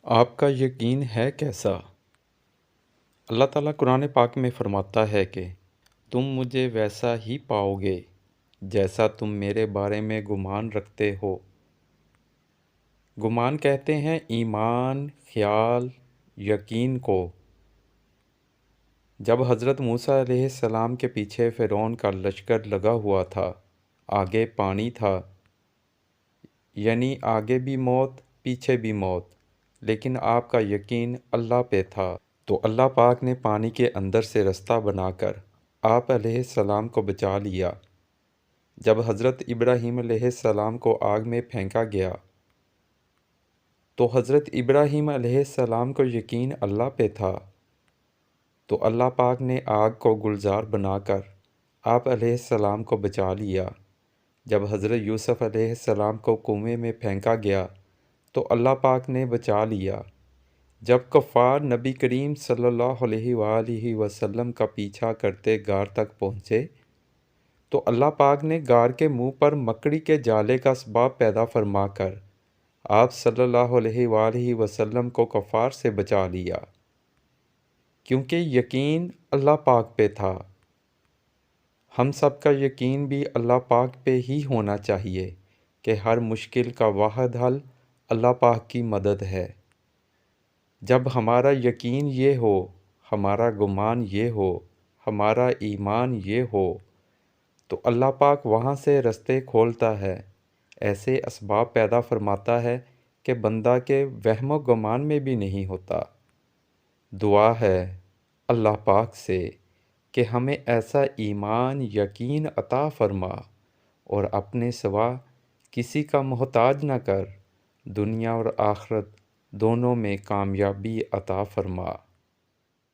آپ کا یقین ہے کیسا؟ اللہ تعالیٰ قرآن پاک میں فرماتا ہے کہ تم مجھے ویسا ہی پاؤ گے جیسا تم میرے بارے میں گمان رکھتے ہو۔ گمان کہتے ہیں ایمان، خیال، یقین کو۔ جب حضرت موسیٰ علیہ السلام کے پیچھے فرعون کا لشکر لگا ہوا تھا، آگے پانی تھا، یعنی آگے بھی موت، پیچھے بھی موت، لیکن آپ کا یقین اللہ پہ تھا، تو اللہ پاک نے پانی کے اندر سے رستہ بنا کر آپ علیہ السلام کو بچا لیا۔ جب حضرت ابراہیم علیہ السلام کو آگ میں پھینکا گیا تو حضرت ابراہیم علیہ السلام کو یقین اللہ پہ تھا، تو اللہ پاک نے آگ کو گلزار بنا کر آپ علیہ السلام کو بچا لیا۔ جب حضرت یوسف علیہ السلام کو کنویں میں پھینکا گیا تو اللہ پاک نے بچا لیا۔ جب کفار نبی کریم صلی اللہ علیہ وآلہ وسلم کا پیچھا کرتے غار تک پہنچے تو اللہ پاک نے غار کے منہ پر مکڑی کے جالے کا اسباب پیدا فرما کر آپ صلی اللہ علیہ وآلہ وسلم کو کفار سے بچا لیا، کیونکہ یقین اللہ پاک پہ تھا۔ ہم سب کا یقین بھی اللہ پاک پہ ہی ہونا چاہیے کہ ہر مشکل کا واحد حل اللہ پاک کی مدد ہے۔ جب ہمارا یقین یہ ہو، ہمارا گمان یہ ہو، ہمارا ایمان یہ ہو، تو اللہ پاک وہاں سے رستے کھولتا ہے، ایسے اسباب پیدا فرماتا ہے کہ بندہ کے وہم و گمان میں بھی نہیں ہوتا۔ دعا ہے اللہ پاک سے کہ ہمیں ایسا ایمان، یقین عطا فرما اور اپنے سوا کسی کا محتاج نہ کر، دنیا اور آخرت دونوں میں کامیابی عطا فرما۔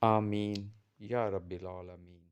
آمین یا رب العالمین۔